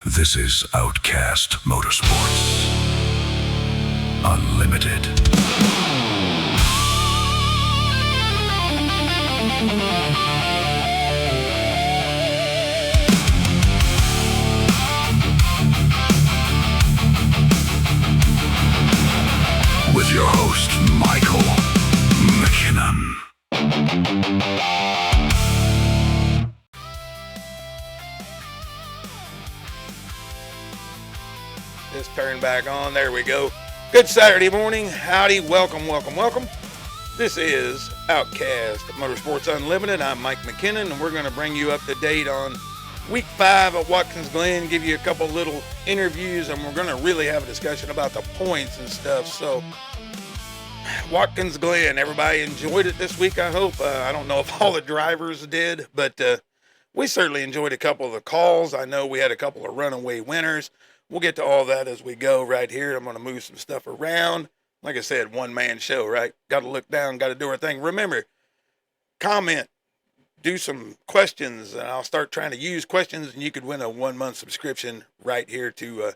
This is Outcast Motorsports. Unlimited. With your host, Michael McKinnon. Just turn back on. There we go. Good Saturday morning. Howdy. Welcome. This is Outcast Motorsports Unlimited. I'm Mike McKinnon, and we're going to bring you up to date on Week 5 at Watkins Glen, give you a couple little interviews, and we're going to really have a discussion about the points and stuff. So, Watkins Glen, everybody enjoyed it this week, I hope. I don't know if all the drivers did, but we certainly enjoyed a couple of the calls. I know we had a couple of runaway winners. We'll get to all that as we go right here. I'm going to move some stuff around. Like I said, one-man show, right? Got to look down, got to do our thing. Remember, comment, do some questions, and I'll start trying to use questions, and you could win a 1-month subscription right here to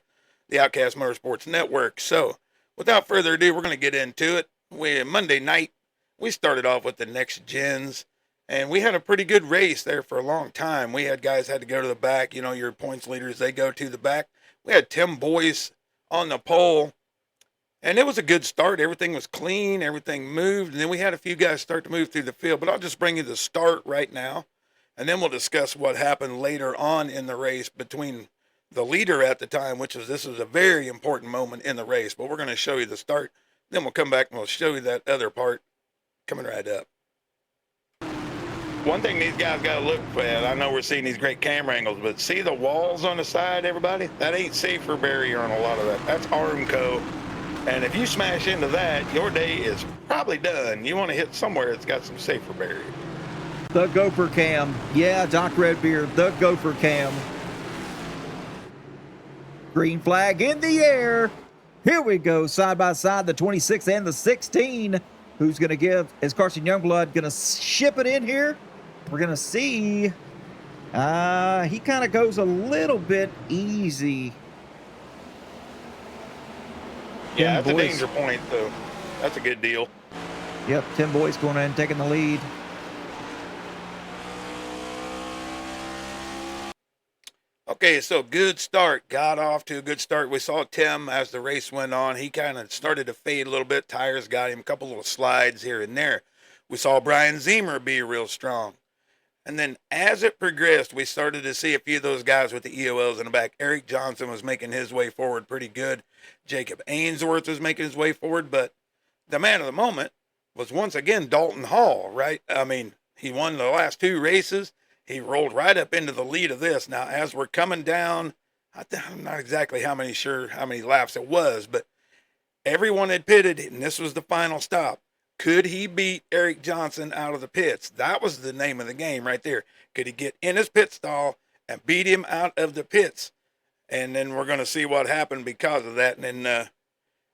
the Outcast Motorsports Network. So, without further ado, we're going to get into it. Monday night, we started off with the next gens, and we had a pretty good race there for a long time. We had guys had to go to the back. You know, your points leaders, they go to the back. We had Tim Boyce on the pole, and it was a good start. Everything was clean. Everything moved. And then we had a few guys start to move through the field. But I'll just bring you the start right now, and then we'll discuss what happened later on in the race between the leader at the time, this was a very important moment in the race. But we're going to show you the start. Then we'll come back and we'll show you that other part coming right up. One thing these guys got to look at, I know we're seeing these great camera angles, but see the walls on the side, everybody? That ain't safer barrier on a lot of that. That's Armco. And if you smash into that, your day is probably done. You want to hit somewhere that's got some safer barrier. The Gopher Cam. Yeah, Doc Redbeard, the Gopher Cam. Green flag in the air. Here we go, side by side, the 26 and the 16. Who's going to give? Is Carson Youngblood going to ship it in here? We're going to see. He kind of goes a little bit easy. Yeah, Tim that's Boyce. a danger point, though. That's a good deal. Yep, Tim Boyce going in and taking the lead. Okay, so good start. Got off to a good start. We saw Tim as the race went on. He kind of started to fade a little bit. Tires got him a couple little slides here and there. We saw Brian Zemer be real strong. And then as it progressed, we started to see a few of those guys with the EOLs in the back. Eric Johnson was making his way forward pretty good. Jacob Ainsworth was making his way forward. But the man of the moment was once again Dalton Hall, right? I mean, he won the last 2 races. He rolled right up into the lead of this. Now, as we're coming down, I'm not exactly sure how many laps it was, but everyone had pitted, and this was the final stop. Could he beat Eric Johnson out of the pits? That was the name of the game right there. Could he get in his pit stall and beat him out of the pits? And then we're going to see what happened because of that. And then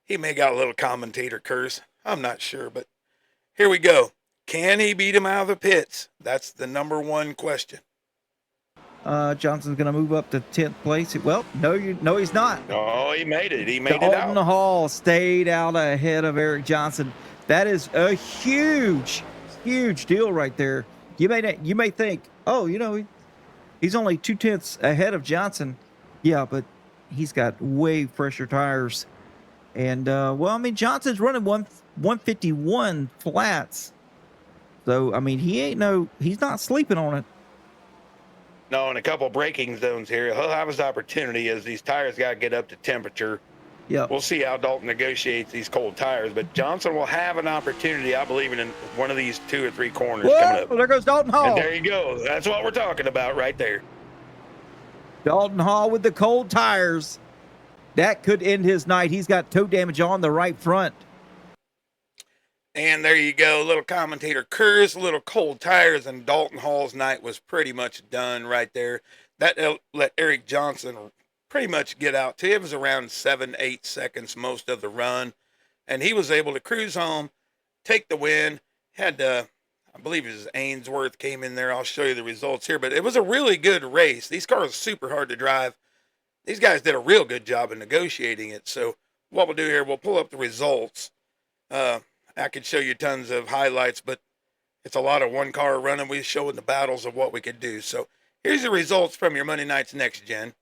he may got a little commentator curse. I'm not sure, but here we go. Can he beat him out of the pits? That's the number one question. Johnson's going to move up to 10th place. Well, no, he's not. Oh, he made it. He made it out. Dalton Hall stayed out ahead of Eric Johnson. That is a huge deal right there. You may think, oh, he's only 0.2 ahead of Johnson. Yeah, but he's got way fresher tires. And, Johnson's running 151 flats. So, he's not sleeping on it. No, and a couple braking zones here. He'll have his opportunity as these tires got to get up to temperature. Yeah. We'll see how Dalton negotiates these cold tires, but Johnson will have an opportunity, I believe, in one of these 2 or 3 corners coming up. Well, there goes Dalton Hall. And there you go. That's what we're talking about right there. Dalton Hall with the cold tires. That could end his night. He's got toe damage on the right front. And there you go. Little commentator curse, little cold tires, and Dalton Hall's night was pretty much done right there. That let Eric Johnson pretty much get out to. It was around 7-8 seconds most of the run, and he was able to cruise home, take the win. Had I believe it was Ainsworth came in there. I'll show you the results here, but it was a really good race. These cars are super hard to drive. these guys did a real good job in negotiating it. So what we'll do here, we'll pull up the results. I could show you tons of highlights, but it's a lot of one car running. We're showing the battles of what we could do. So here's the results from your Monday night's next gen.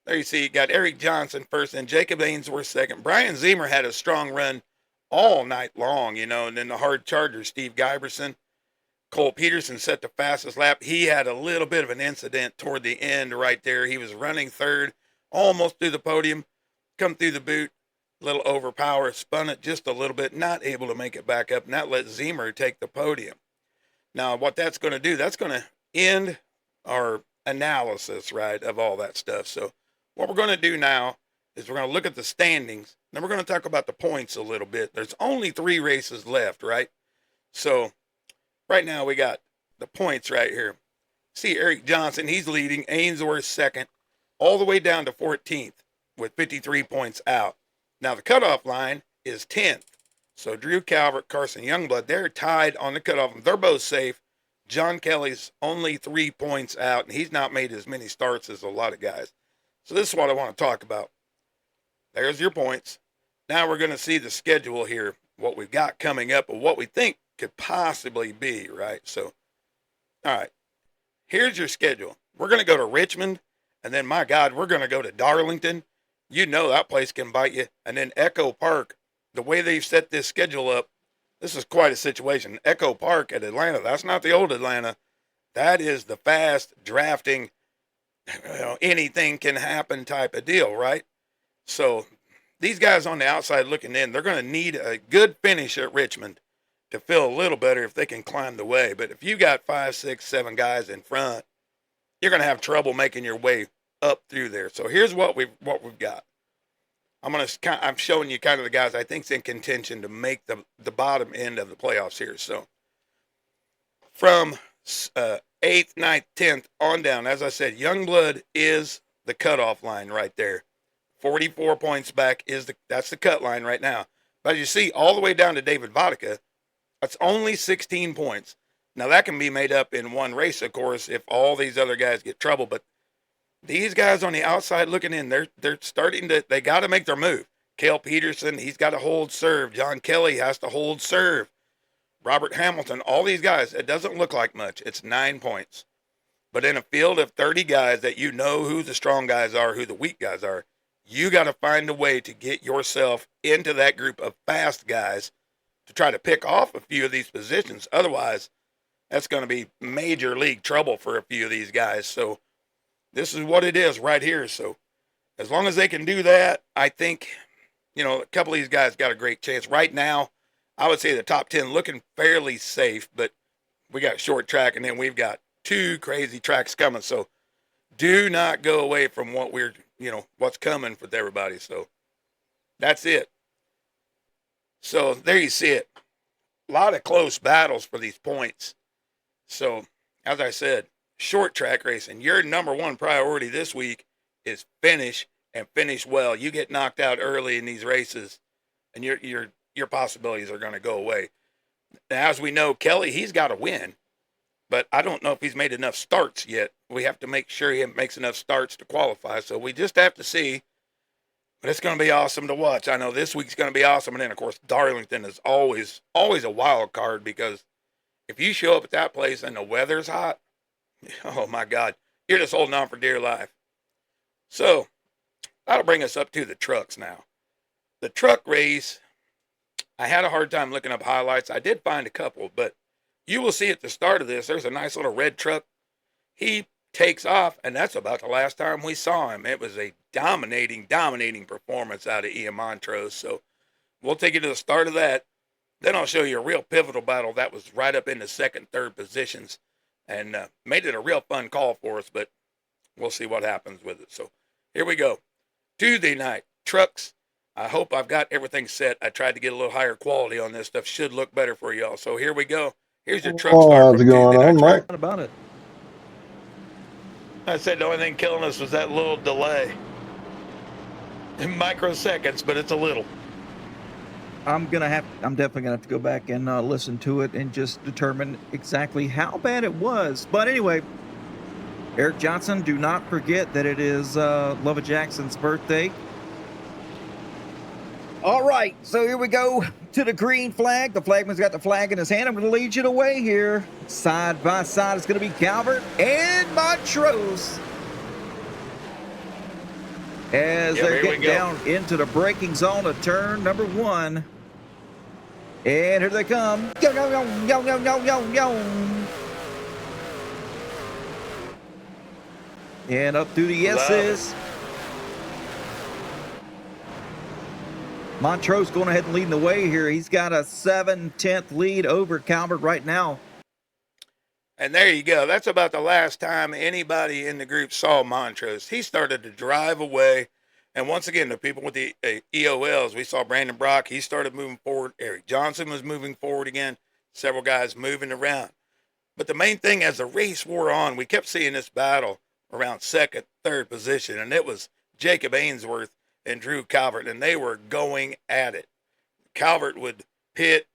There you see, you got Eric Johnson first and Jacob Ainsworth second. Brian Zemer had a strong run all night long, and then the hard charger, Steve Giberson. Cole Peterson set the fastest lap. He had a little bit of an incident toward the end right there. He was running third, almost through the podium, come through the boot, a little overpower, spun it just a little bit, not able to make it back up, and that let Zemer take the podium. Now, what that's going to do, that's going to end our analysis, right, of all that stuff. So what we're going to do now is we're going to look at the standings. Then we're going to talk about the points a little bit. There's only 3 races left, right? So right now we got the points right here. See Eric Johnson, he's leading. Ainsworth second, all the way down to 14th with 53 points out. Now the cutoff line is 10th. So Drew Calvert, Carson Youngblood, they're tied on the cutoff. They're both safe. John Kelly's only 3 points out, and he's not made as many starts as a lot of guys. So this is what I want to talk about. There's your points. Now we're going to see the schedule here, what we've got coming up, and what we think could possibly be, right? So, all right, here's your schedule. We're going to go to Richmond, and then, my God, we're going to go to Darlington. You know that place can bite you. And then Echo Park, the way they've set this schedule up, this is quite a situation. Echo Park at Atlanta, that's not the old Atlanta. That is the fast drafting, anything can happen type of deal, right? So these guys on the outside looking in, they're going to need a good finish at Richmond to feel a little better if they can climb the way. But if you got 5, 6, 7 guys in front, you're going to have trouble making your way up through there. So here's what we've got. I'm showing you kind of the guys I think's in contention to make the bottom end of the playoffs here. So from 8th, 9th, 10th on down, as I said, Youngblood is the cutoff line right there. 44 points back that's the cut line right now. But you see, all the way down to David Vodka, that's only 16 points. Now that can be made up in one race, of course, if all these other guys get trouble. But these guys on the outside looking in, they're starting to, they got to make their move. Cale Peterson, he's got to hold serve. John Kelly has to hold serve. Robert Hamilton, all these guys, it doesn't look like much. It's 9 points. But in a field of 30 guys that you know who the strong guys are, who the weak guys are, you got to find a way to get yourself into that group of fast guys to try to pick off a few of these positions. Otherwise, that's going to be major league trouble for a few of these guys. So this is what it is right here. So as long as they can do that, I think, a couple of these guys got a great chance. Right now, I would say the top 10 looking fairly safe, but we got short track, and then we've got 2 crazy tracks coming. So do not go away from what what's coming with everybody. So that's it. So there you see it. A lot of close battles for these points. So as I said, short track racing, your number one priority this week is finish and finish well. You get knocked out early in these races, and your possibilities are going to go away. Now, as we know, Kelly, he's got to win, but I don't know if he's made enough starts yet. We have to make sure he makes enough starts to qualify, so we just have to see. But it's going to be awesome to watch. I know this week's going to be awesome, and then, of course, Darlington is always a wild card, because if you show up at that place and the weather's hot, oh, my God, you're just holding on for dear life. So that'll bring us up to the trucks now. The truck race, I had a hard time looking up highlights. I did find a couple, but you will see at the start of this, there's a nice little red truck. He takes off, and that's about the last time we saw him. It was a dominating performance out of Ian Montrose. So we'll take you to the start of that. Then I'll show you a real pivotal battle that was right up in the second, third positions, and made it a real fun call for us, but we'll see what happens with it. So here we go. Tuesday night, trucks. I hope I've got everything set. I tried to get a little higher quality on this stuff. Should look better for y'all. So here we go. Here's your truck start. How's it going on, Mike? What about it? I said the only thing killing us was that little delay. In microseconds, but it's a little. I'm definitely gonna have to go back and listen to it and just determine exactly how bad it was. But anyway, Eric Johnson, do not forget that it is Lova Jackson's birthday. All right, so here we go to the green flag. The flagman's got the flag in his hand. I'm going to lead you the way here. Side by side, it's going to be Calvert and Montrose as they're getting down into the braking zone of turn number 1. And here they come. Yo, yo, yo, yo, yo, yo, yo, yo. And up through the S's. Montrose going ahead and leading the way here. He's got a 7/10 lead over Calvert right now. And there you go. That's about the last time anybody in the group saw Montrose. He started to drive away. And once again, the people with the EOLs, we saw Brandon Brock. He started moving forward. Eric Johnson was moving forward again. Several guys moving around. But the main thing, as the race wore on, we kept seeing this battle around second, third position. And it was Jacob Ainsworth and Drew Calvert, and they were going at it. Calvert would pit,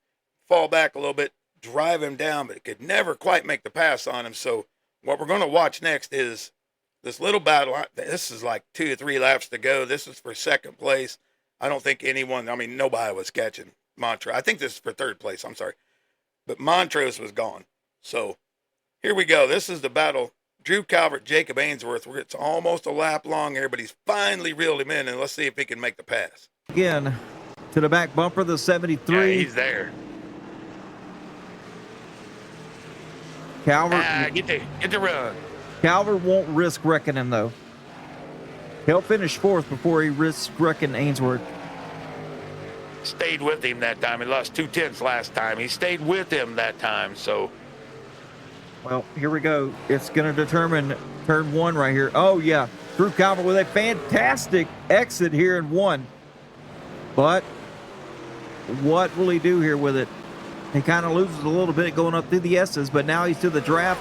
fall back a little bit, drive him down, but it could never quite make the pass on him. So what we're going to watch next is this little battle. This is like 2 or 3 laps to go. This is for second place. I don't think nobody was catching Montrose. I think this is for third place. I'm sorry. But Montrose was gone. So here we go. This is the battle. Drew Calvert, Jacob Ainsworth. It's almost a lap long here, but he's finally reeled him in, and let's see if he can make the pass. Again, to the back bumper, the 73. Yeah, he's there. Calvert. Get the run. Calvert won't risk wrecking him, though. He'll finish 4th before he risks wrecking Ainsworth. Stayed with him that time. He lost 2/10 last time. He stayed with him that time, so... Well, here we go. It's going to determine turn 1 right here. Oh, yeah. Drew Calvert with a fantastic exit here in 1. But what will he do here with it? He kind of loses a little bit going up through the S's, but now he's to the draft.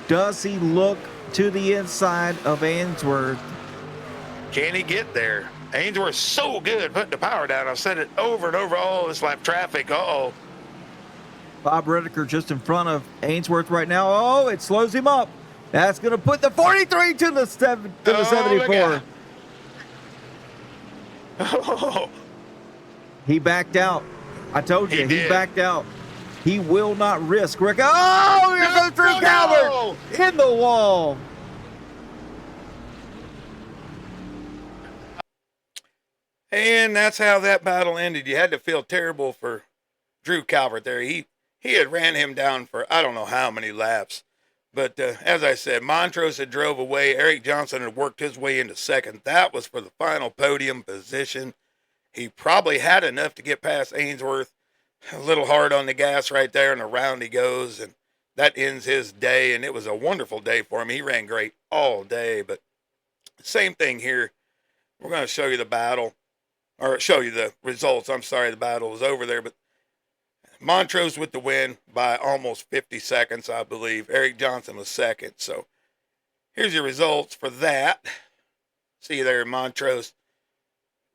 Does he look to the inside of Ainsworth? Can he get there? Ainsworth's so good putting the power down. I've said it over and over. Oh, this lap traffic. Uh-oh. Bob Redeker just in front of Ainsworth right now. Oh, it slows him up. That's going to put the 43 to the 74. Oh. He backed out. I told you, he did. backed out. He will not risk. Oh, here goes Drew Calvert in the wall. And that's how that battle ended. You had to feel terrible for Drew Calvert there. He had ran him down for I don't know how many laps. But as I said, Montrose had drove away. Eric Johnson had worked his way into second. That was for the final podium position. He probably had enough to get past Ainsworth. A little hard on the gas right there, and around he goes. And that ends his day, and it was a wonderful day for him. He ran great all day. But same thing here. We're going to show you the battle, or show you the results. I'm sorry, the battle was over there. But Montrose with the win by almost 50 seconds, I believe. Eric Johnson was second. So here's your results for that. See you there, Montrose,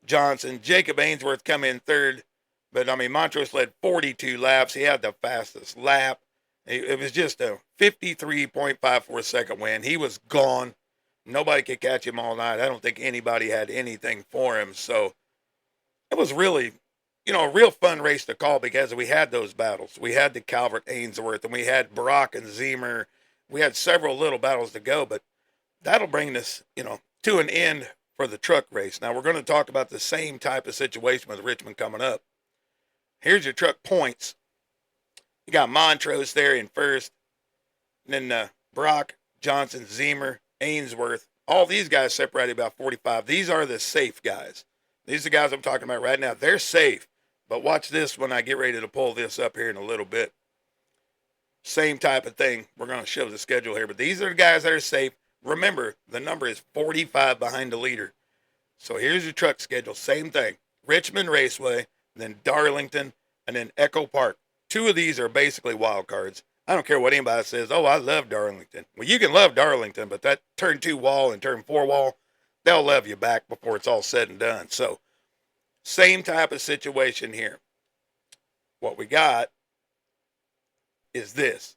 Johnson. Jacob Ainsworth come in third. But, Montrose led 42 laps. He had the fastest lap. It was just a 53.54 second win. He was gone. Nobody could catch him all night. I don't think anybody had anything for him. So it was really, a real fun race to call because we had those battles. We had the Calvert Ainsworth, and we had Brock and Zemer. We had several little battles to go, but that'll bring us, to an end for the truck race. Now, we're going to talk about the same type of situation with Richmond coming up. Here's your truck points. You got Montrose there in first. And then Brock, Johnson, Zemer, Ainsworth. All these guys separated about 45. These are the safe guys. These are the guys I'm talking about right now. They're safe. But watch this when I get ready to pull this up here in a little bit. Same type of thing. We're going to show the schedule here. But these are the guys that are safe. Remember, the number is 45 behind the leader. So here's your truck schedule. Same thing. Richmond Raceway, then Darlington, and then Echo Park. 2 of these are basically wild cards. I don't care what anybody says. Oh, I love Darlington. Well, you can love Darlington, but that turn 2 wall and turn 4 wall, they'll love you back before it's all said and done. So same type of situation here. What we got is this.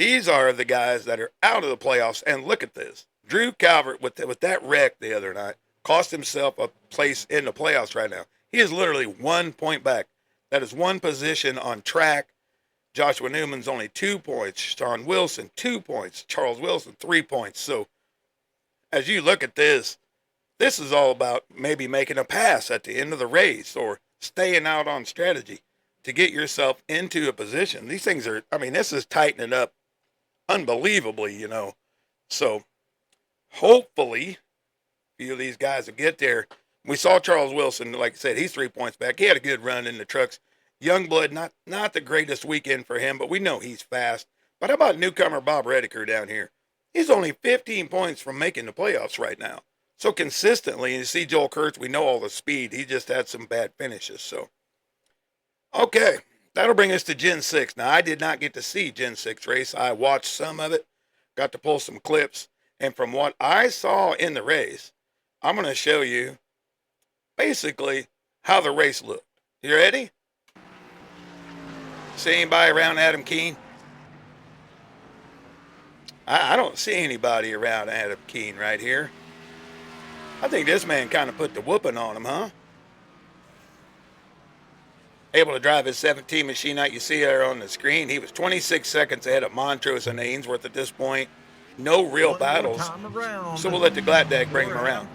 These are the guys that are out of the playoffs. And look at this. Drew Calvert, with that wreck the other night, cost himself a place in the playoffs right now. He is literally 1 point back. That is one position on track. Joshua Newman's only 2 points. Sean Wilson, 2 points. Charles Wilson, 3 points. So as you look at this is all about maybe making a pass at the end of the race or staying out on strategy to get yourself into a position. These things are, this is tightening up unbelievably, So hopefully a few of these guys will get there. We saw Charles Wilson, like I said, he's 3 points back. He had a good run in the trucks. Youngblood, not the greatest weekend for him, but we know he's fast. But how about newcomer Bob Rediker down here? He's only 15 points from making the playoffs right now. So consistently, and you see Joel Kurtz, we know all the speed. He just had some bad finishes. So, okay, that'll bring us to Gen 6. Now, I did not get to see Gen 6 race. I watched some of it, got to pull some clips. And from what I saw in the race, I'm going to show you basically how the race looked. You ready? See anybody around Adam Keene? I don't see anybody around Adam Keene right here. I think this man kind of put the whooping on him, huh? Able to drive his 17 machine out. You see there on the screen. He was 26 seconds ahead of Montrose and Ainsworth at this point. No real battles. So we'll let the Gladdag bring him around.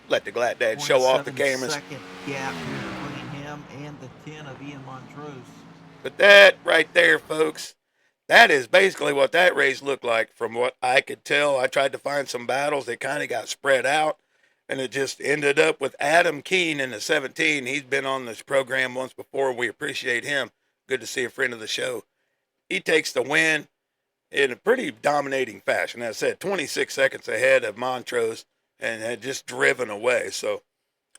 Let the Gladdag show off the cameras. Second gap between him and the 10 of Ian Montrose. But that right there, folks, that is basically what that race looked like from what I could tell. I tried to find some battles. They kind of got spread out, and it just ended up with Adam Keene in the 17. He's been on this program once before. We appreciate him. Good to see a friend of the show. He takes the win in a pretty dominating fashion. As I said, 26 seconds ahead of Montrose and had just driven away. So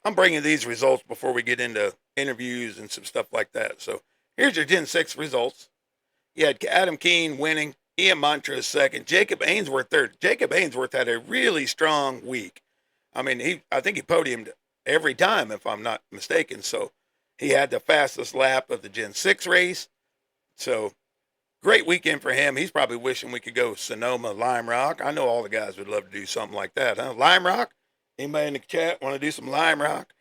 I'm bringing these results before we get into interviews and some stuff like that. So here's your Gen 6 results. You had Adam Keene winning, Ian Montrose second, Jacob Ainsworth third. Jacob Ainsworth had a really strong week. I think he podiumed every time, if I'm not mistaken. So he had the fastest lap of the Gen 6 race. So great weekend for him. He's probably wishing we could go Sonoma, Lime Rock. I know all the guys would love to do something like that, huh? Lime Rock? Anybody in the chat want to do some Lime Rock?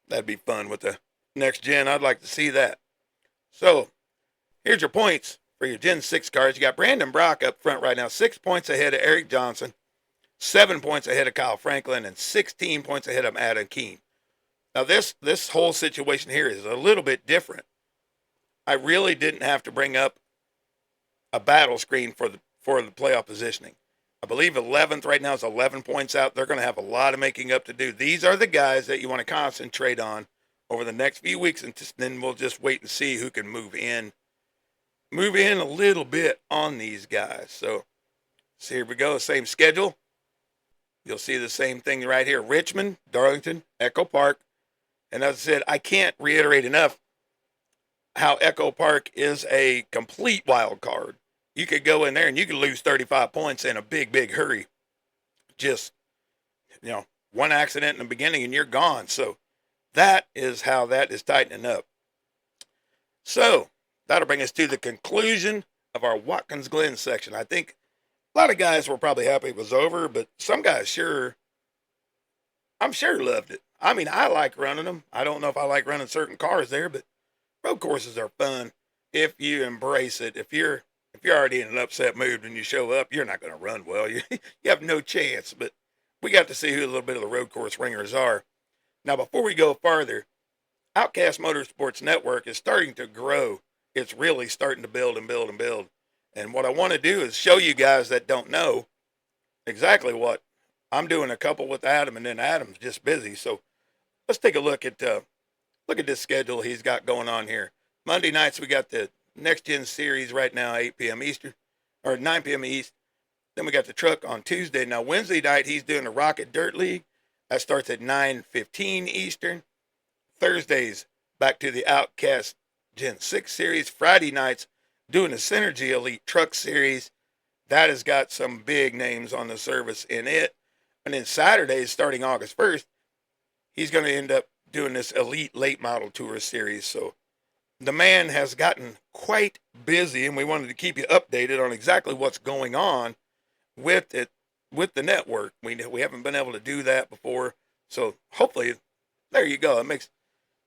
That'd be fun with the next gen. I'd like to see that. So here's your points for your Gen 6 cars. You got Brandon Brock up front right now, 6 points ahead of Eric Johnson, 7 points ahead of Kyle Franklin, and 16 points ahead of Adam Keene. Now this whole situation here is a little bit different. I really didn't have to bring up a battle screen for the playoff positioning. I believe 11th right now is 11 points out. They're going to have a lot of making up to do. These are the guys that you want to concentrate on over the next few weeks, and then we'll just wait and see who can move in a little bit on these guys. So here we go, same schedule. You'll see the same thing right here. Richmond, Darlington, Echo Park. And as I said, I can't reiterate enough how Echo Park is a complete wild card. You could go in there and you could lose 35 points in a big, big hurry. Just, one accident in the beginning and you're gone. So that is how that is tightening up. So that'll bring us to the conclusion of our Watkins Glen section. I think a lot of guys were probably happy it was over, but some guys I'm sure loved it. I like running them. I don't know if I like running certain cars there, but road courses are fun if you embrace it. If you're already in an upset mood when you show up, you're not going to run well. You have no chance. But we got to see who a little bit of the road course ringers are. Now, before we go farther, Outcast Motorsports Network is starting to grow. It's really starting to build and build and build. And what I want to do is show you guys that don't know exactly what I'm doing. A couple with Adam, and then Adam's just busy. So let's take a look at this schedule he's got going on here. Monday nights, we got the Next Gen Series right now, 8 p.m. Eastern, or 9 p.m. East. Then we got the truck on Tuesday. Now, Wednesday night, he's doing the Rocket Dirt League. That starts at 9:15 Eastern. Thursdays, back to the Outcast Gen 6 Series. Friday nights, doing the Synergy Elite Truck Series. That has got some big names on the service in it. And then Saturday, starting August 1st, he's going to end up doing this Elite Late Model Tour series. So the man has gotten quite busy, and we wanted to keep you updated on exactly what's going on with it, with the network. We haven't been able to do that before. So hopefully, there you go. It makes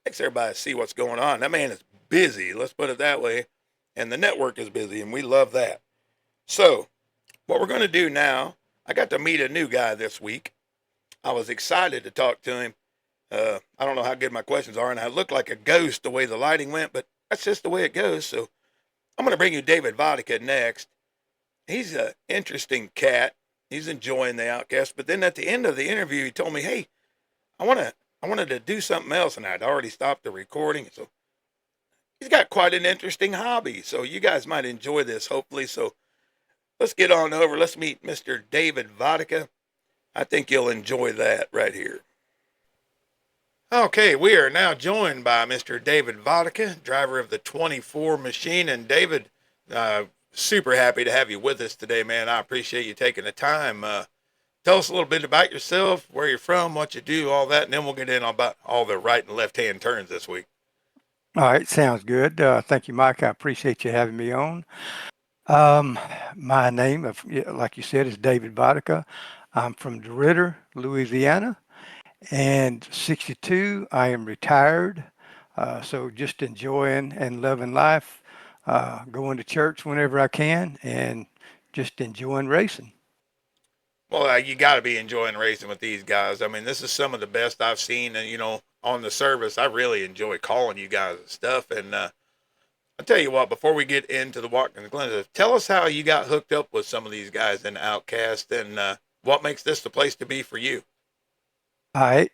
everybody see what's going on. That man is busy, let's put it that way. And the network is busy, and we love that. So, what we're going to do now, I got to meet a new guy this week. I was excited to talk to him. I don't know how good my questions are, and I look like a ghost the way the lighting went, but that's just the way it goes. So, I'm going to bring you David Vodka next. He's an interesting cat. He's enjoying the Outcast. But then at the end of the interview, he told me, hey, I wanted to do something else, and I'd already stopped the recording. So he's got quite an interesting hobby. So you guys might enjoy this, hopefully. So let's get on over. Let's meet Mr. David Vodka. I think you'll enjoy that right here. Okay, we are now joined by Mr. David Vodka, driver of the 24 machine. And David, super happy to have you with us today, man. I appreciate you taking the time. Tell us a little bit about yourself, where you're from, what you do, all that, and then we'll get in about all the right and left-hand turns this week. All right, sounds good. Thank you, Mike. I appreciate you having me on. My name, like you said, is David Vodka. I'm from DeRidder, Louisiana, and 62. I am retired, so just enjoying and loving life, going to church whenever I can, and just enjoying racing. Well, you got to be enjoying racing with these guys. I mean, this is some of the best I've seen, and on the service. I really enjoy calling you guys and stuff. And I'll tell you what, before we get into the Watkins Glen, tell us how you got hooked up with some of these guys in Outcast, and what makes this the place to be for you. All right.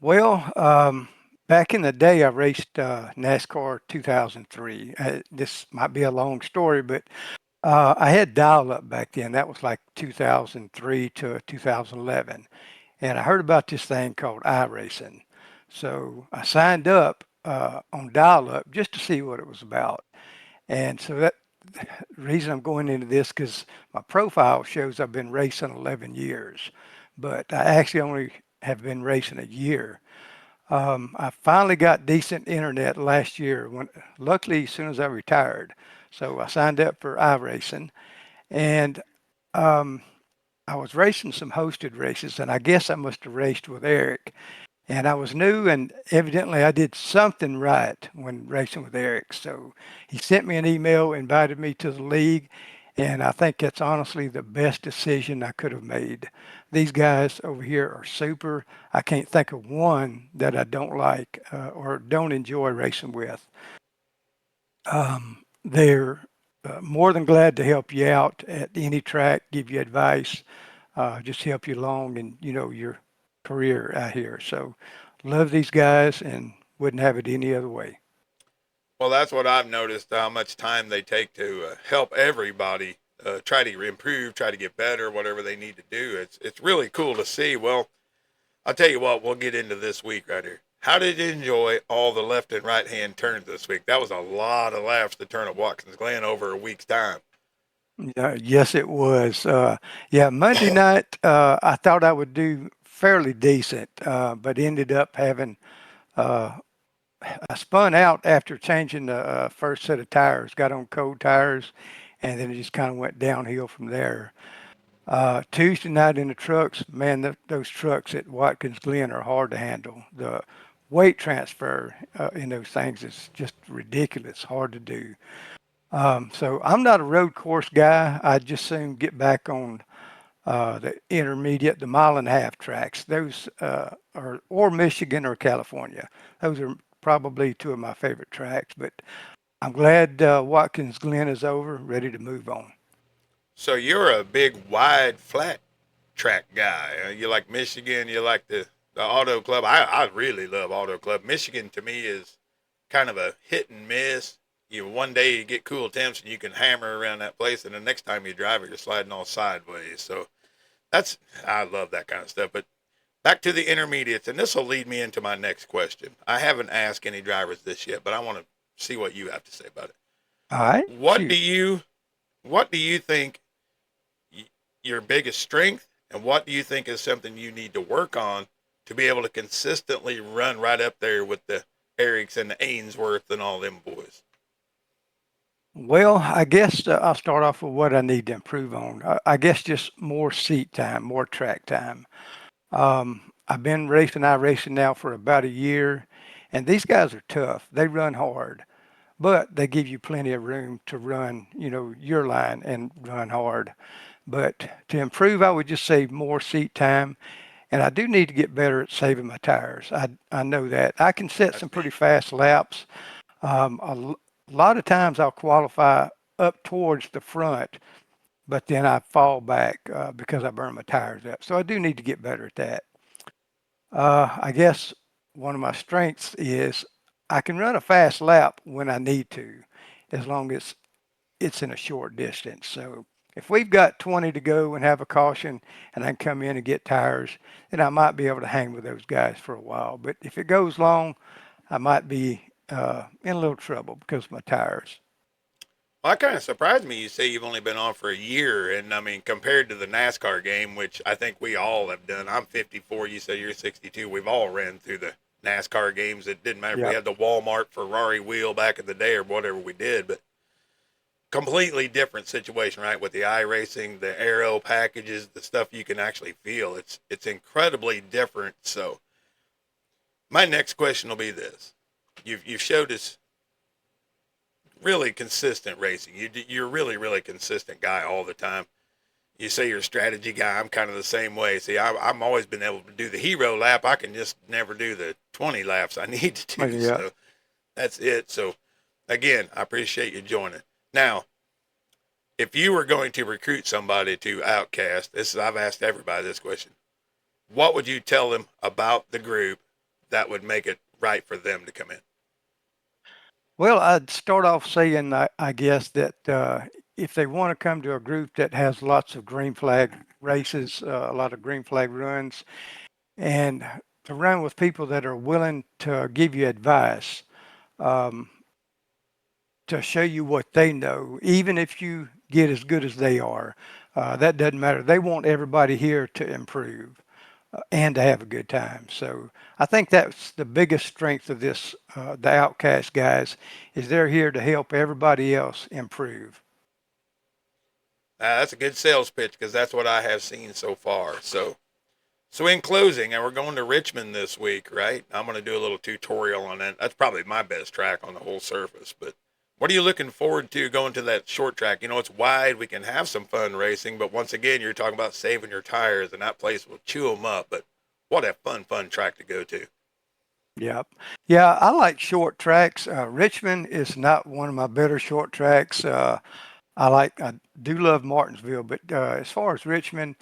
Well, back in the day, I raced NASCAR 2003. This might be a long story, but I had dial-up back then. That was like 2003 to 2011. And I heard about this thing called iRacing. So I signed up on dial-up just to see what it was about. And so the reason I'm going into this because my profile shows I've been racing 11 years, but I actually only have been racing a year. I finally got decent internet last year, luckily as soon as I retired. So I signed up for iRacing, and I was racing some hosted races, and I guess I must have raced with Eric. And I was new, and evidently I did something right when racing with Eric. So he sent me an email, invited me to the league, and I think that's honestly the best decision I could have made. These guys over here are super. I can't think of one that I don't like or don't enjoy racing with. They're more than glad to help you out at any track, give you advice, just help you along in your career out here. So love these guys and wouldn't have it any other way. Well, that's what I've noticed, how much time they take to help everybody try to improve, try to get better, whatever they need to do. It's really cool to see. Well, I'll tell you what, we'll get into this week right here. How did you enjoy all the left and right hand turns this week? That was a lot of laps to turn at Watkins Glen over a week's time. Yes, it was. Yeah, Monday night, I thought I would do fairly decent, but ended up having, I spun out after changing the first set of tires, got on cold tires, and then it just kind of went downhill from there. Tuesday night in the trucks, man, those trucks at Watkins Glen are hard to handle. The weight transfer in those things is just ridiculous, hard to do. So I'm not a road course guy. I just soon get back on the intermediate, the mile and a half tracks. Those are or Michigan or California. Those are probably two of my favorite tracks. But I'm glad Watkins Glen is over, ready to move on. So you're a big, wide, flat track guy. You like Michigan. You like the Auto Club. I really love Auto Club. Michigan to me is kind of a hit and miss. One day you get cool temps and you can hammer around that place, and the next time you drive it, you're sliding all sideways. So I love that kind of stuff. But back to the intermediates, and this will lead me into my next question. I haven't asked any drivers this yet, but I want to see what you have to say about it. All right. What do you think your biggest strength And what do you think is something you need to work on to be able to consistently run right up there with the Erics and the Ainsworth and all them boys? Well, I guess I'll start off with what I need to improve on. I guess just more seat time, more track time. I've been racing iRacing now for about a year, and these guys are tough. They run hard, but they give you plenty of room to run, your line and run hard. But to improve, I would just say more seat time. And I do need to get better at saving my tires. I know that. I can set That's some me. pretty fast laps. A lot of times I'll qualify up towards the front, but then I fall back because I burn my tires up. So I do need to get better at that. I guess one of my strengths is I can run a fast lap when I need to, as long as it's in a short distance. So if we've got 20 to go and have a caution and I can come in and get tires, then I might be able to hang with those guys for a while. But if it goes long, I might be in a little trouble because of my tires. Well, that kind of surprised me. You say you've only been on for a year, and I mean, compared to the NASCAR game, which I think we all have done. I'm 54. You say you're 62. We've all ran through the NASCAR games. It didn't matter if we Yep. had the Walmart Ferrari wheel back in the day or whatever we did, but completely different situation, right? With the iRacing, the aero packages, the stuff you can actually feel. It's incredibly different. So, my next question will be this: you've showed us really consistent racing. You're really consistent guy all the time. You say you're a strategy guy. I'm kind of the same way. See, I'm always been able to do the hero lap. I can just never do the 20 laps I need to do. Yeah. So that's it. So again, I appreciate you joining. Now, if you were going to recruit somebody to Outcast, I've asked everybody this question. What would you tell them about the group that would make it right for them to come in? Well, I'd start off saying, I guess, that if they want to come to a group that has lots of green flag races, a lot of green flag runs, and to run with people that are willing to give you advice, um, to show you what they know, even if you get as good as they are, that doesn't matter. They want everybody here to improve and to have a good time. So I think that's the biggest strength of the Outcast guys, is they're here to help everybody else improve. That's a good sales pitch because that's what I have seen so far. So in closing, and we're going to Richmond this week, right? I'm going to do a little tutorial on that. That's probably my best track on the whole surface. But what are you looking forward to going to that short track? You know, it's wide. We can have some fun racing. But once again, you're talking about saving your tires, and that place will chew them up. But what a fun track to go to. Yep. Yeah, I like short tracks. Richmond is not one of my better short tracks. I do love Martinsville, but as far as Richmond,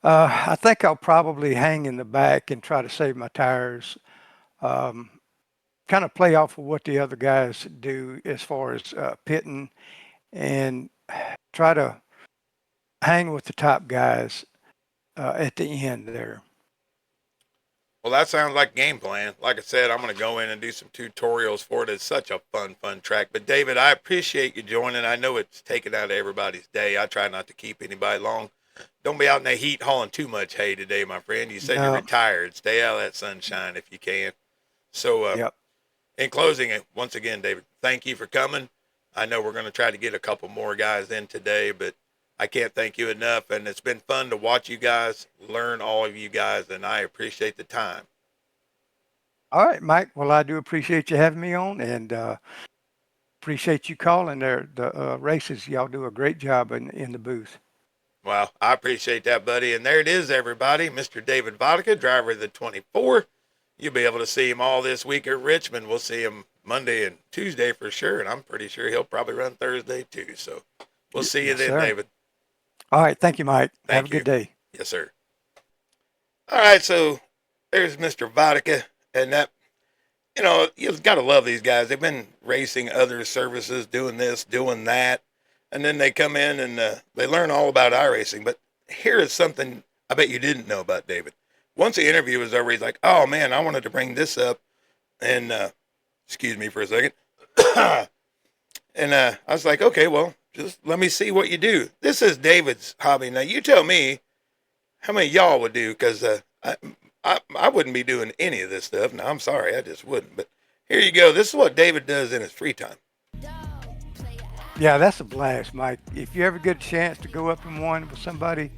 I think I'll probably hang in the back and try to save my tires. Um, Kind of play off of what the other guys do as far as pitting, and try to hang with the top guys at the end there. Well, that sounds like game plan. Like I said, I'm going to go in and do some tutorials for it. It's such a fun track. But David, I appreciate you joining. I know it's taken out of everybody's day. I try not to keep anybody long. Don't be out in the heat hauling too much hay today, my friend. You said you're No. retired. Stay out of that sunshine if you can. So, Yep. in closing, once again, David, thank you for coming. I know we're going to try to get a couple more guys in today, but I can't thank you enough. And it's been fun to watch you guys, learn all of you guys, and I appreciate the time. All right, Mike. Well, I do appreciate you having me on, and appreciate you calling there. The races, y'all do a great job in the booth. Well, I appreciate that, buddy. And there it is, everybody. Mr. David Vodka, driver of the 24. You'll be able to see him all this week at Richmond. We'll see him Monday and Tuesday for sure. And I'm pretty sure he'll probably run Thursday too. So we'll see you Yes, then, sir. David. All right. Thank you, Mike. Have Thank a good you. day. Yes, sir. All right. So there's Mr. Vodka. And that, you've got to love these guys. They've been racing other services, doing this, doing that. And then they come in and they learn all about iRacing. But here is something I bet you didn't know about David. Once the interview was over, he's like, oh, man, I wanted to bring this up. And excuse me for a second. And I was like, okay, well, just let me see what you do. This is David's hobby. Now, you tell me, how many of y'all would do? Because I wouldn't be doing any of this stuff. No, I'm sorry, I just wouldn't. But here you go. This is what David does in his free time. Yeah, that's a blast, Mike. If you ever get a chance to go up in one with somebody,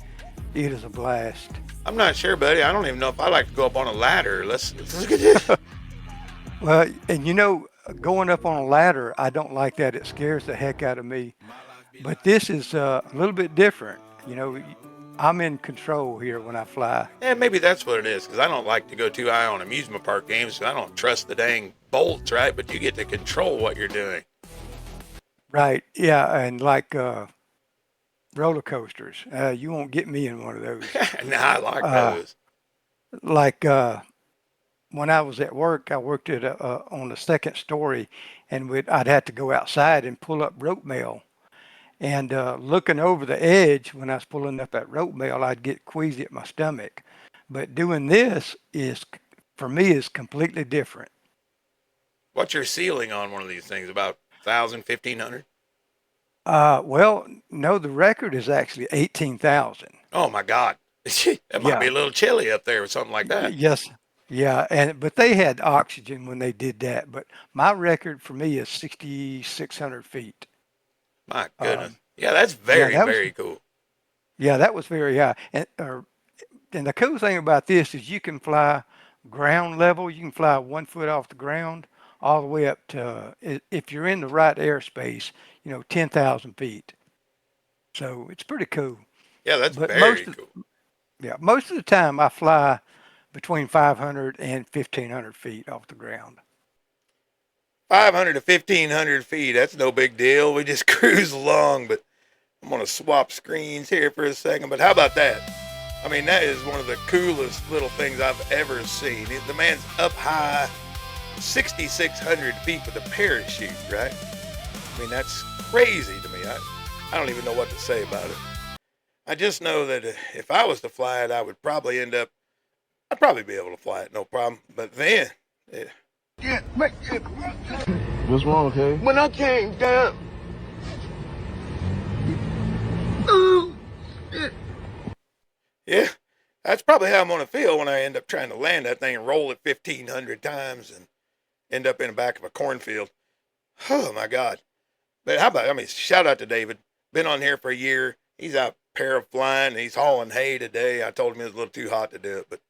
it is a blast. I'm not sure, buddy. I don't even know if I like to go up on a ladder. Let's look at this. Well, and going up on a ladder, I don't like that. It scares the heck out of me. But this is a little bit different. I'm in control here when I fly. Yeah, maybe that's what it is. Because I don't like to go too high on amusement park games. So I don't trust the dang bolts, right? But you get to control what you're doing. Right. Yeah. And like roller coasters, you won't get me in one of those. Nah, I like those. Like when I was at work, I worked at on the second story, and I'd have to go outside and pull up rope mail. And looking over the edge when I was pulling up that rope mail, I'd get queasy at my stomach. But doing this for me, is completely different. What's your ceiling on one of these things? About 1,000, 1,500? Well, no, the record is actually 18,000. Oh my God. That might be a little chilly up there or something like that. Yes. Yeah, but they had oxygen when they did that. But my record for me is 6,600 feet. My goodness. Yeah, that's very cool. Yeah, that was very high. And the cool thing about this is you can fly ground level. You can fly 1 foot off the ground all the way up to, if you're in the right airspace, 10,000 feet. So it's pretty cool. Yeah, that's very cool. Yeah, most of the time I fly between 500 and 1,500 feet off the ground. 500 to 1,500 feet, that's no big deal. We just cruise along, but I'm going to swap screens here for a second. But how about that? I mean, that is one of the coolest little things I've ever seen. The man's up high, 6,600 feet with a parachute, right? I mean, that's crazy to me. I don't even know what to say about it. I just know that if I was to fly it, I'd probably be able to fly it, no problem. But then, What's wrong, okay? When I came down. Yeah, that's probably how I'm going to feel when I end up trying to land that thing and roll it 1,500 times and end up in the back of a cornfield. Oh, my God. But shout out to David. Been on here for a year. He's out paraflying. He's hauling hay today. I told him it was a little too hot to do it, but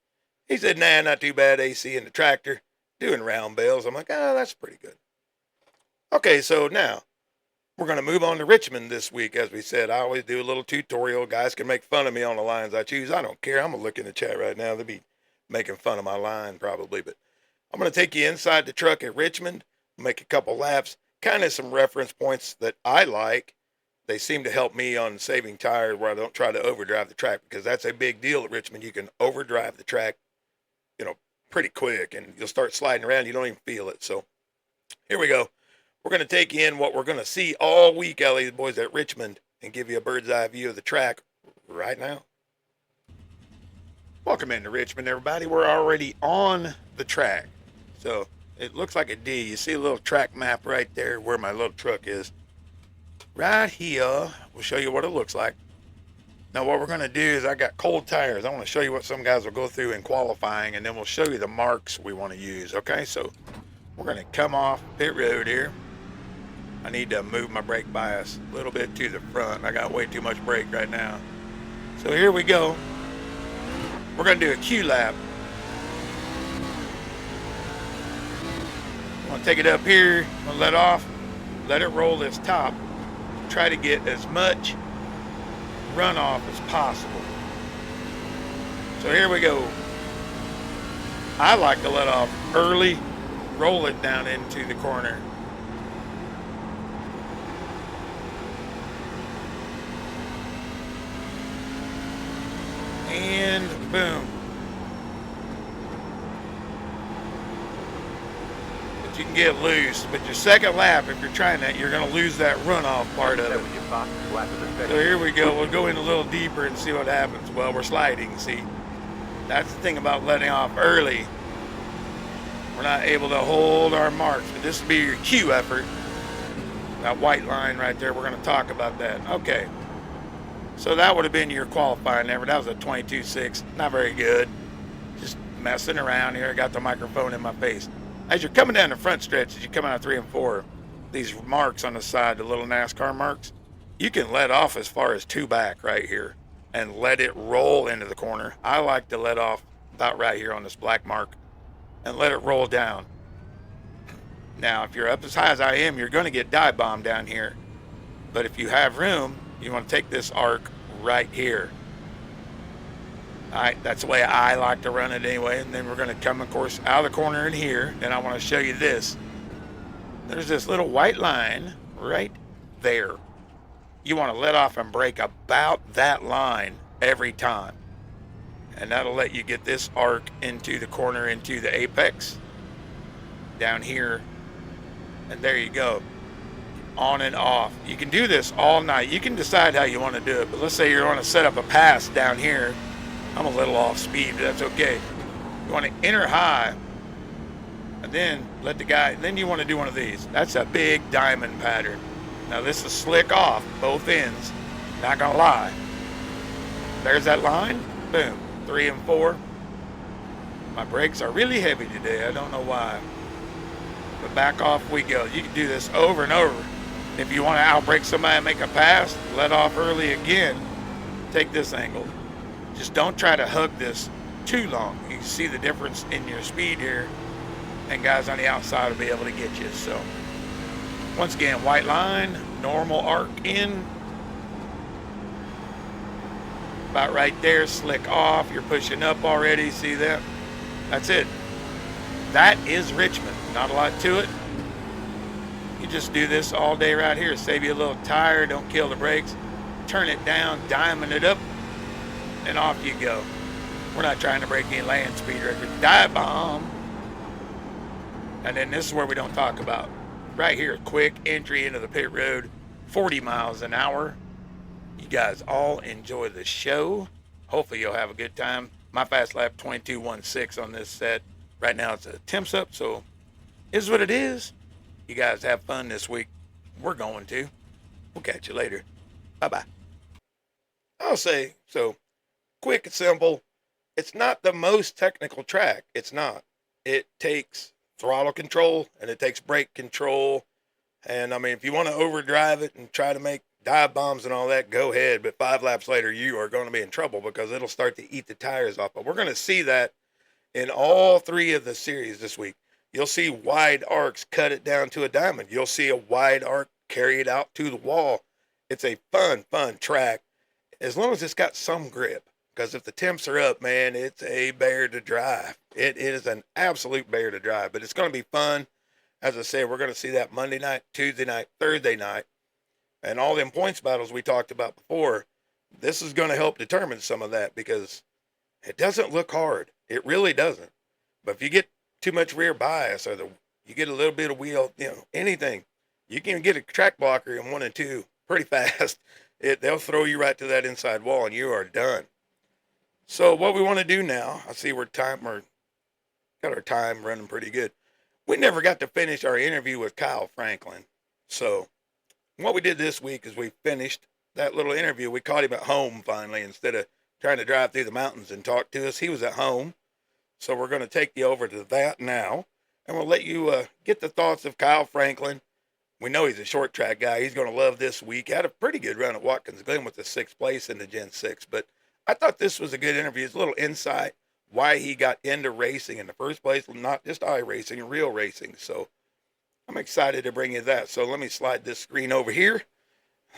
he said, nah, not too bad. AC in the tractor, doing round bales. I'm like, oh, that's pretty good. Okay, so now we're going to move on to Richmond this week. As we said, I always do a little tutorial. Guys can make fun of me on the lines I choose. I don't care. I'm going to look in the chat right now. They'll be making fun of my line probably, but I'm going to take you inside the truck at Richmond, make a couple laps, kind of some reference points that I like. They seem to help me on saving tires where I don't try to overdrive the track, because that's a big deal at Richmond. You can overdrive the track, pretty quick, and you'll start sliding around. You don't even feel it. So here we go. We're going to take you in what we're going to see all week out of these boys at Richmond and give you a bird's eye view of the track right now. Welcome into Richmond, everybody. We're already on the track. So it looks like a D. You see a little track map right there where my little truck is. Right here, we'll show you what it looks like. Now what we're going to do is I got cold tires. I want to show you what some guys will go through in qualifying, and then we'll show you the marks we want to use, okay? So we're going to come off pit road here. I need to move my brake bias a little bit to the front. I got way too much brake right now. So here we go. We're going to do a Q lap. I'm going to take it up here. I'm going to let off. Let it roll this top. Try to get as much runoff as possible. So here we go. I like to let off early, roll it down into the corner. And boom. But you can get loose. But your second lap, if you're trying that, you're going to lose that runoff part of it. So here we go. We'll go in a little deeper and see what happens. Well, we're sliding, see. That's the thing about letting off early. We're not able to hold our marks. But this will be your Q effort. That white line right there, we're going to talk about that. Okay. So that would have been your qualifying effort. That was a 22.6. Not very good. Just messing around here. I got the microphone in my face. As you're coming down the front stretch, as you come out of 3 and 4, these marks on the side, the little NASCAR marks, you can let off as far as 2 back right here and let it roll into the corner. I like to let off about right here on this black mark and let it roll down. Now, if you're up as high as I am, you're going to get dive bombed down here. But if you have room, you want to take this arc right here. All right, that's the way I like to run it anyway. And then we're going to come, of course, out of the corner in here. And I want to show you this. There's this little white line right there. You want to let off and brake about that line every time. And that'll let you get this arc into the corner, into the apex down here. And there you go. On and off. You can do this all night. You can decide how you want to do it. But let's say you want to set up a pass down here. I'm a little off speed, but that's okay. You want to enter high, and then let the guy, then you want to do one of these. That's a big diamond pattern. Now this is slick off, both ends. Not gonna lie. There's that line. Boom. 3 and 4. My brakes are really heavy today. I don't know why. But back off we go. You can do this over and over. If you want to outbrake somebody and make a pass, let off early again. Take this angle. Just don't try to hug this too long. You can see the difference in your speed here, and guys on the outside will be able to get you. So once again, white line, normal arc in, about right there, slick off. You're pushing up already. See that? That's it. That is Richmond. Not a lot to it. You just do this all day right here. Save you a little tire. Don't kill the brakes. Turn it down, diamond it up, and off you go. We're not trying to break any land speed record. Dive bomb. And then this is where we don't talk about. Right here, quick entry into the pit road, 40 miles an hour. You guys all enjoy the show. Hopefully you'll have a good time. My fast lap 22.16 on this set. Right now it's a temps up, so it is what it is. You guys have fun this week. We're going to. We'll catch you later. Bye-bye. I'll say, so quick and simple. It's not the most technical track. It's not. It takes throttle control and it takes brake control. And I mean, if you want to overdrive it and try to make dive bombs and all that, go ahead. But 5 laps later, you are going to be in trouble because it'll start to eat the tires off. But we're going to see that in all 3 of the series this week. You'll see wide arcs cut it down to a diamond. You'll see a wide arc carry it out to the wall. It's a fun track as long as it's got some grip. Because if the temps are up, man, it's a bear to drive. It is an absolute bear to drive. But it's going to be fun. As I said, we're going to see that Monday night, Tuesday night, Thursday night. And all them points battles we talked about before. This is going to help determine some of that because it doesn't look hard. It really doesn't. But if you get too much rear bias or you get a little bit of wheel, anything, you can get a track blocker in 1 and 2 pretty fast. They'll throw you right to that inside wall and you are done. So what we want to do now, I see we're got our time running pretty good. We never got to finish our interview with Kyle Franklin. So what we did this week is we finished that little interview. We caught him at home finally instead of trying to drive through the mountains and talk to us. He was at home. So we're going to take you over to that now. And we'll let you get the thoughts of Kyle Franklin. We know he's a short track guy. He's going to love this week. Had a pretty good run at Watkins Glen with the 6th place in the Gen 6. But I thought this was a good interview. It's a little insight why he got into racing in the first place, not just iRacing, real racing. So I'm excited to bring you that. So let me slide this screen over here.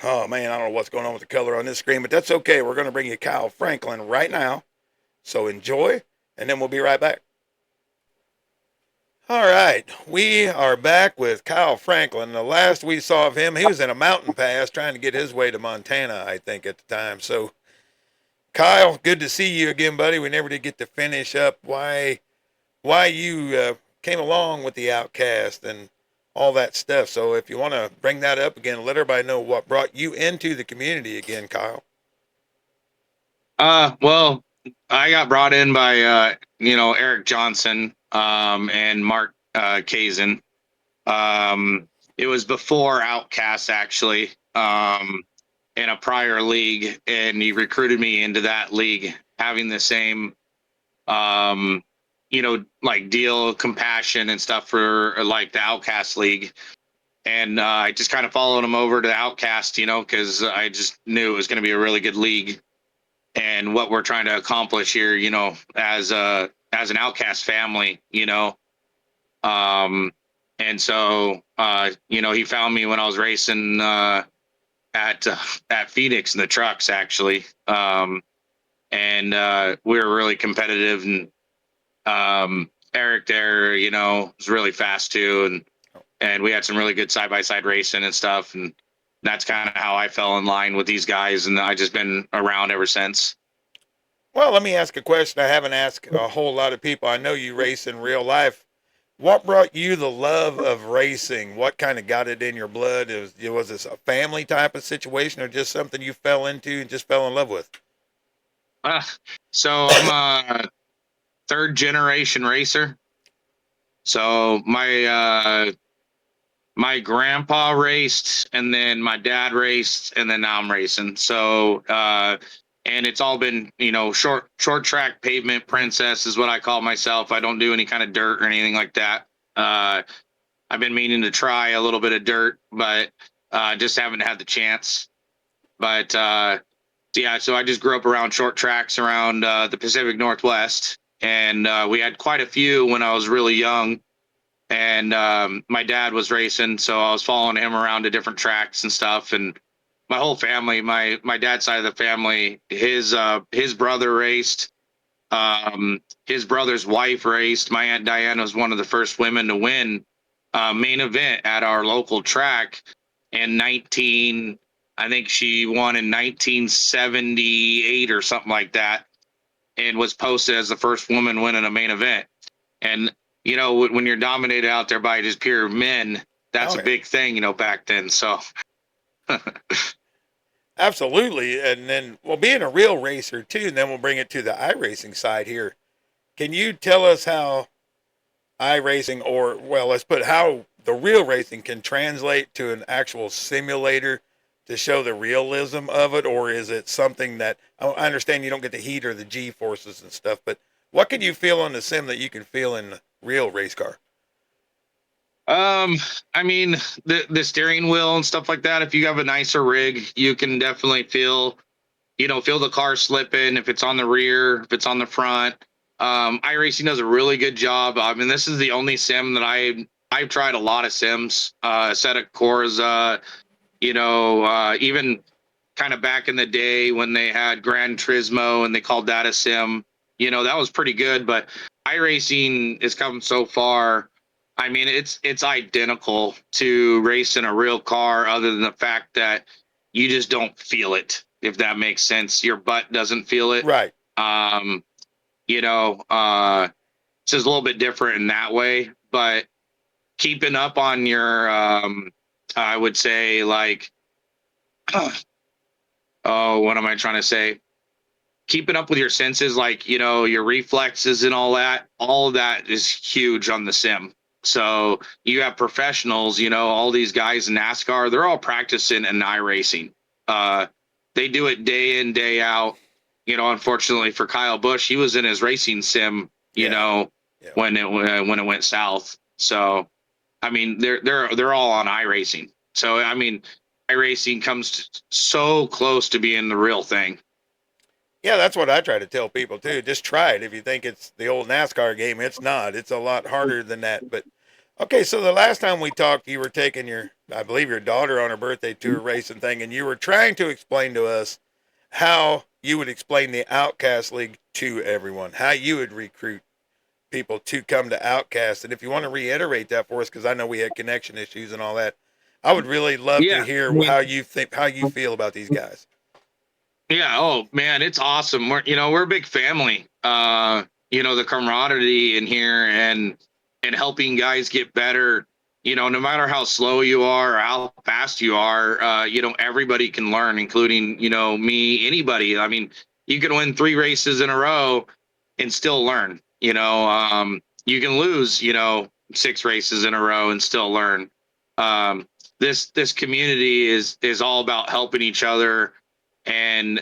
Oh, man, I don't know what's going on with the color on this screen, but that's okay. We're going to bring you Kyle Franklin right now. So enjoy, and then we'll be right back. All right, we are back with Kyle Franklin. The last we saw of him, he was in a mountain pass trying to get his way to Montana, I think, at the time. So, Kyle, good to see you again, buddy. We never did get to finish up why you came along with the Outcast and all that stuff. So if you want to bring that up again, let everybody know what brought you into the community again, Kyle. Well, I got brought in by, Eric Johnson, and Mark, Kazin. It was before Outcast actually. in a prior league, and he recruited me into that league, having the same, like deal, compassion and stuff for like the Outcast League. And I just kind of followed him over to the Outcast, because I just knew it was going to be a really good league, and what we're trying to accomplish here, as an Outcast family, and so he found me when I was racing at Phoenix in the trucks, actually. And we were really competitive, and Eric there, was really fast too, and we had some really good side by side racing and stuff, and that's kind of how I fell in line with these guys, and I just been around ever since. Well, let me ask a question I haven't asked a whole lot of people. I know you race in real life. What brought you the love of racing? What kind of got it in your blood? Was this a family type of situation, or just something you fell into and just fell in love with? Uh, so I'm a third generation racer. So my grandpa raced, and then my dad raced, and then now I'm racing. So and it's all been, short track pavement princess is what I call myself. I don't do any kind of dirt or anything like that. I've been meaning to try a little bit of dirt, but just haven't had the chance. But yeah, so I just grew up around short tracks around the Pacific Northwest, and we had quite a few when I was really young. And my dad was racing, so I was following him around to different tracks and stuff. And my whole family, my dad's side of the family, his brother raced. His brother's wife raced. My Aunt Diana was one of the first women to win main event at our local track in 19. I think she won in 1978 or something like that, and was posted as the first woman winning a main event. And when you're dominated out there by just pure men, that's Oh, a yeah. big thing, back then. So Absolutely. And then, well, being a real racer too, and then we'll bring it to the iRacing side here. Can you tell us how iRacing, or, well, let's put how the real racing can translate to an actual simulator to show the realism of it? Or is it something that, I understand you don't get the heat or the G forces and stuff, but what can you feel on the sim that you can feel in a real race car? I mean, the steering wheel and stuff like that, if you have a nicer rig, you can definitely feel the car slipping, if it's on the rear, if it's on the front. iRacing does a really good job. I mean, this is the only sim that I've tried a lot of sims, set of cores, even kind of back in the day when they had Gran Turismo and they called that a sim, that was pretty good. But iRacing has come so far. I mean, it's identical to racing a real car, other than the fact that you just don't feel it, if that makes sense. Your butt doesn't feel it. Right. Um, it's just a little bit different in that way. But keeping up on your, I would say, like, oh, what am I trying to say? Keeping up with your senses, like, your reflexes and all of that is huge on the sim. So you have professionals, all these guys in NASCAR, they're all practicing in iRacing. They do it day in, day out. Unfortunately for Kyle Busch, he was in his racing sim, Yeah. Yeah. when it went south. So I mean, they're all on iRacing. So I mean, iRacing comes so close to being the real thing. Yeah, that's what I try to tell people too. Just try it. If you think it's the old NASCAR game, it's not. It's a lot harder than that. But okay, so the last time we talked, you were taking I believe your daughter on her birthday tour racing thing, and you were trying to explain to us how you would explain the Outcast League to everyone, how you would recruit people to come to Outcast. And if you want to reiterate that for us, because I know we had connection issues and all that, I would really love to Yeah. hear how you feel about these guys. Yeah. Oh man, it's awesome. We're a big family. The camaraderie in here, and helping guys get better. No matter how slow you are or how fast you are, everybody can learn, including, me, anybody. I mean, you can win 3 races in a row and still learn. You can lose, 6 races in a row and still learn. This community is all about helping each other and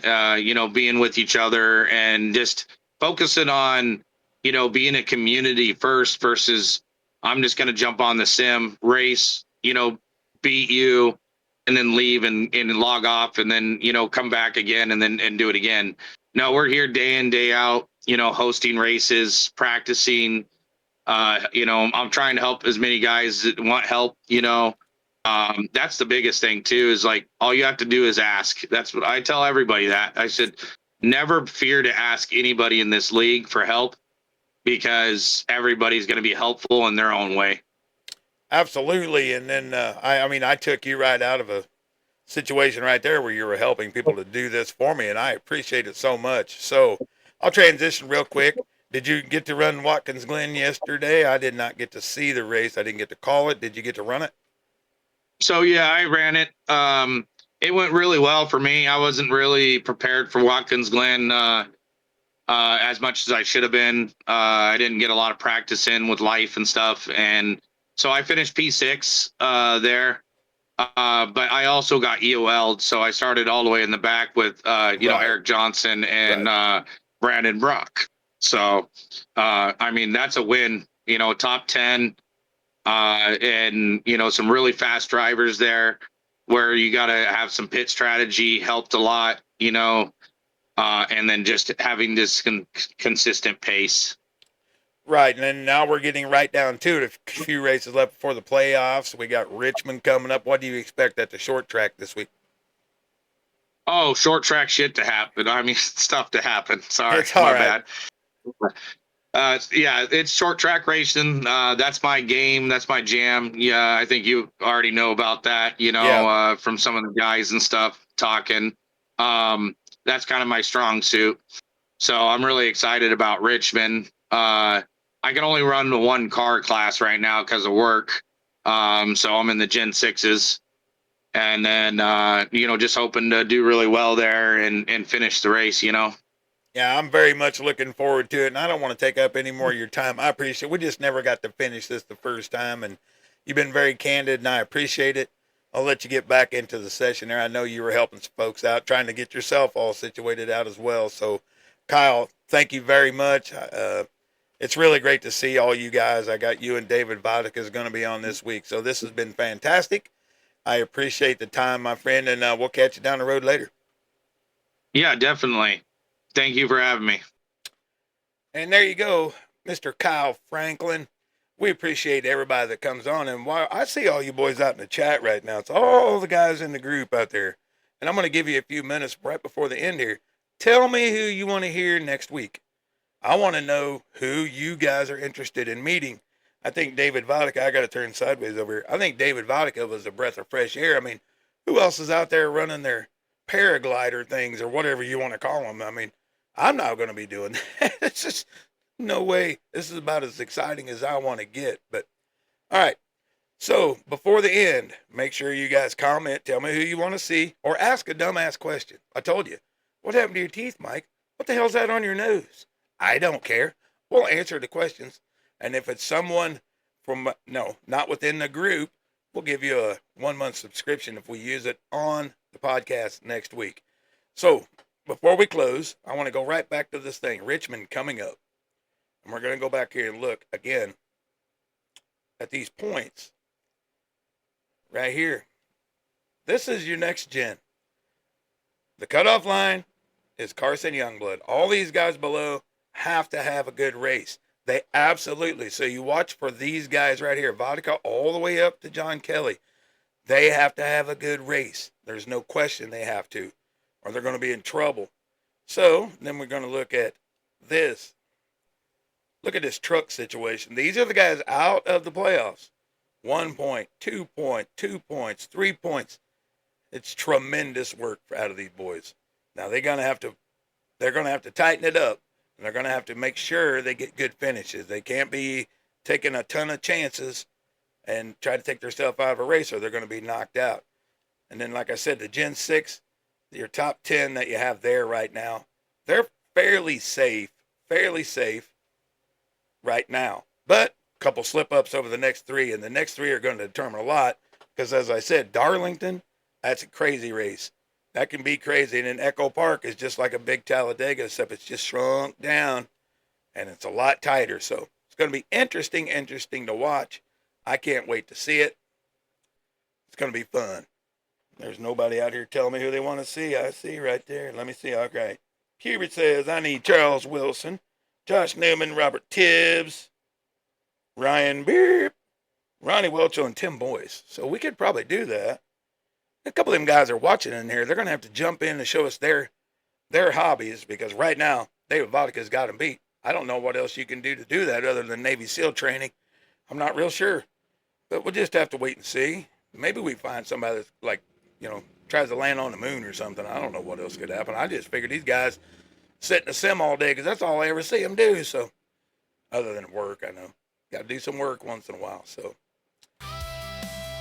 being with each other and just focusing on being a community first versus I'm just going to jump on the sim race, beat you and then leave and log off and then come back again and do it again. No, we're here day in day out, hosting races, practicing. I'm trying to help as many guys that want help. That's the biggest thing too, is like all you have to do is ask. That's what I tell everybody. That I said, never fear to ask anybody in this league for help, because everybody's going to be helpful in their own way. Absolutely. And then I mean, I took you right out of a situation right there where you were helping people to do this for me, and I appreciate it so much. So I'll transition real quick. Did you get to run Watkins Glen yesterday? I did not get to see the race. I didn't get to call it. Did you get to run it? So yeah, I ran it. It went really well for me. I wasn't really prepared for Watkins Glen as much as I should have been. I didn't get a lot of practice in with life and stuff, and so I finished P6 there. But I also got EOL'd, so I started all the way in the back with Right. Eric Johnson and Brandon Brock. So I mean, that's a win. Top 10, and some really fast drivers there, where you got to have some pit strategy helped a lot. And then just having this consistent pace. Right, and then now we're getting right down to it. A few races left before the playoffs. We got Richmond coming up. What do you expect at the short track this week? Oh, short track shit to happen. I mean, stuff to happen. Sorry, It's all my right. bad. Yeah, it's short track racing. That's my game. That's my jam. Yeah, I think you already know about that, Yeah. from some of the guys and stuff talking. That's kind of my strong suit. So I'm really excited about Richmond. I can only run the one car class right now because of work. So I'm in the Gen 6s. And then, just hoping to do really well there and finish the race. Yeah, I'm very much looking forward to it, and I don't want to take up any more of your time. I appreciate it. We just never got to finish this the first time, and you've been very candid, and I appreciate it. I'll let you get back into the session there. I know you were helping some folks out, trying to get yourself all situated out as well. So, Kyle, thank you very much. It's really great to see all you guys. I got you and David Vodka is going to be on this week, so this has been fantastic. I appreciate the time, my friend, and we'll catch you down the road later. Yeah, definitely. Thank you for having me. And there you go, Mr. Kyle Franklin. We appreciate everybody that comes on. And while I see all you boys out in the chat right now, it's all the guys in the group out there. And I'm going to give you a few minutes right before the end here. Tell me who you want to hear next week. I want to know who you guys are interested in meeting. I think David Vodka, I got to turn sideways over here. I think David Vodka was a breath of fresh air. I mean, who else is out there running their paraglider things or whatever you want to call them? I mean, I'm not going to be doing that. It's just no way. This is about as exciting as I want to get. But all right. So before the end, make sure you guys comment, tell me who you want to see, or ask a dumbass question. I told you. What happened to your teeth, Mike? What the hell's that on your nose? I don't care. We'll answer the questions. And if it's someone from, no, not within the group, we'll give you a 1-month subscription if we use it on the podcast next week. So before we close, I want to go right back to this thing. Richmond coming up. And we're going to go back here and look again at these points right here. This is your next gen. The cutoff line is Carson Youngblood. All these guys below have to have a good race. They absolutely. So you watch for these guys right here, Vodka all the way up to John Kelly. They have to have a good race. There's no question they have to, or they're going to be in trouble. So then we're going to look at this. Look at this truck situation. These are the guys out of the playoffs. 1 point, 2 point, 2 points, 3 points. It's tremendous work out of these boys. Now they're going to have to tighten it up, and they're going to have to make sure they get good finishes. They can't be taking a ton of chances and try to take themselves out of a race, or they're going to be knocked out. And then, like I said, the Gen 6, your top 10 that you have there right now, they're fairly safe right now. But a couple slip-ups over the next 3, and the next 3 are going to determine a lot. Because as I said, Darlington, that's a crazy race. That can be crazy. And then Echo Park is just like a big Talladega, except it's just shrunk down and it's a lot tighter. So it's going to be interesting to watch. I can't wait to see it. It's going to be fun. There's nobody out here telling me who they want to see. I see right there. Let me see. Okay. Hubert says, I need Charles Wilson, Josh Newman, Robert Tibbs, Ryan Beer, Ronnie Welcho, and Tim Boyce. So we could probably do that. A couple of them guys are watching in here. They're going to have to jump in and show us their hobbies, because right now, David Vodka's got them beat. I don't know what else you can do to do that other than Navy SEAL training. I'm not real sure. But we'll just have to wait and see. Maybe we find somebody that's like, tries to land on the moon or something. I don't know what else could happen. I just figured these guys sit in a sim all day because that's all I ever see them do. So, other than work, I know. Got to do some work once in a while. So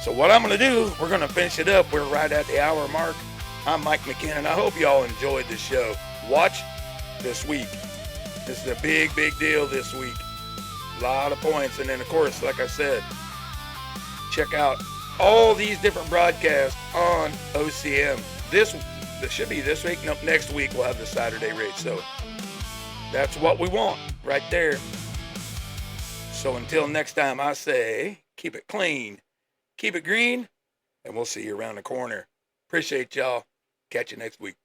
what I'm going to do, we're going to finish it up. We're right at the hour mark. I'm Mike McKinnon. I hope y'all enjoyed the show. Watch this week. This is a big, big deal this week. A lot of points. And then, of course, like I said, check out all these different broadcasts on OCM. This should be this week. Nope, next week we'll have the Saturday race. So that's what we want right there. So until next time, I say keep it clean, keep it green, and we'll see you around the corner. Appreciate y'all. Catch you next week.